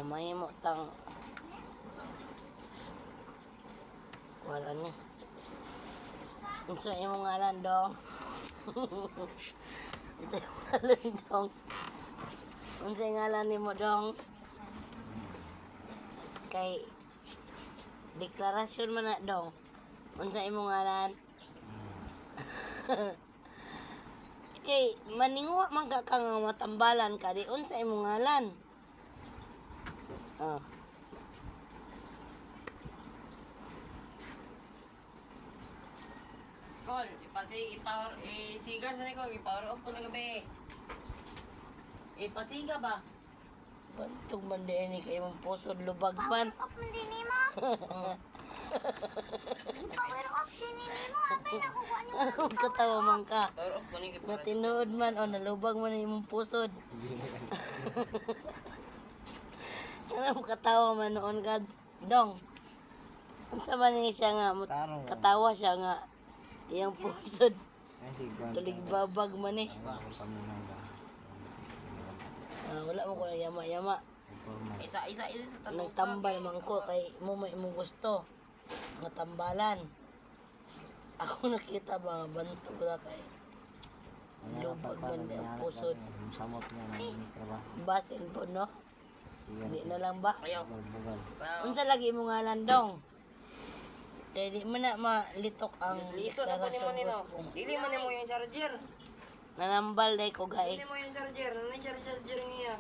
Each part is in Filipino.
mahimo tang wala ni. Unsa imong ngalan dong? Unsa imong ngalan dong? Unsa ngalan nimo dong? Kay deklarasyon man na dong. Unsa imong ngalan? Kay maninguha man ka nga matambalan ka di unsa imong ngalan? Oh. Kol, ipower sigar sa ko, ipower off ko na gabi. Ipasiga ba? Bantog man di ni kay imong pusod lubag man. Power off man din mo. Power off din mo. Apay na kukuha niyo. Anong katawa man ka? Power off ko ni gabi. Matinuod man o nalubag man imong pusod. Anong katawa man noon ka dong? Unsa man ni siya nga katawa siya nga iyang pusod. Tulig babag man eh. Wala mo ko na yama-yama. Isa sa tanong. Nagtambal man ko kay mo may imong gusto. Nga tambalan. Ako nakita ba bantog ra kay lubag man di ang pusod. Basin po no? Di na lang ba? Ayaw. Unsa lagi imong ngalan dong? Kaya di mo na malitok ang Liso na po ni mo nino. Dili man mo yung charger. nanambal day ko guys. Dili mo yung charger. Nanay charger niya.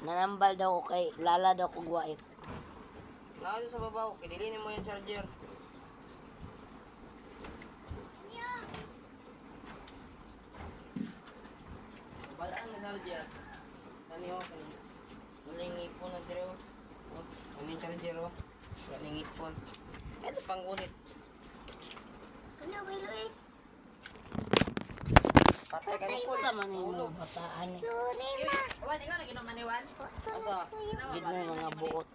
Nanambal daw ko kay lala daw ko guwait. Nakado sa babaw, kidili mo yung charger. Balaan na charger. Saan yun? Wala yung ipon na dito. Ano yung charger o? Wala yung ipon. Ito pang ulit. Ano wait. Patay ka ng Unsa man imong bataan ni? Sorry ma. Wala, ikaw na ginamaniwan? Asa? Gid na mga buot.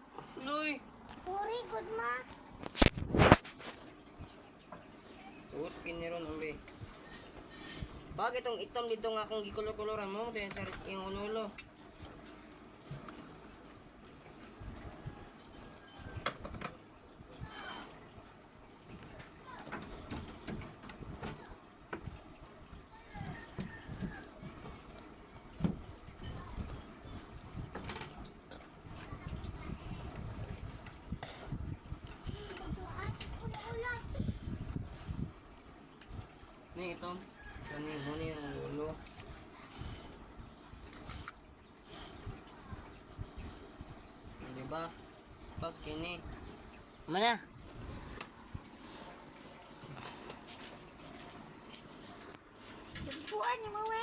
Luy! Sorry good ma. Suot kiniron umbe. Bakit itong itom dito nga akong gikulor-kuloran mo? Ito yung unulo. Nih itom. Kani mo ni ang ulo. Diba? Spas kini. Mana? Buwan ni mo we.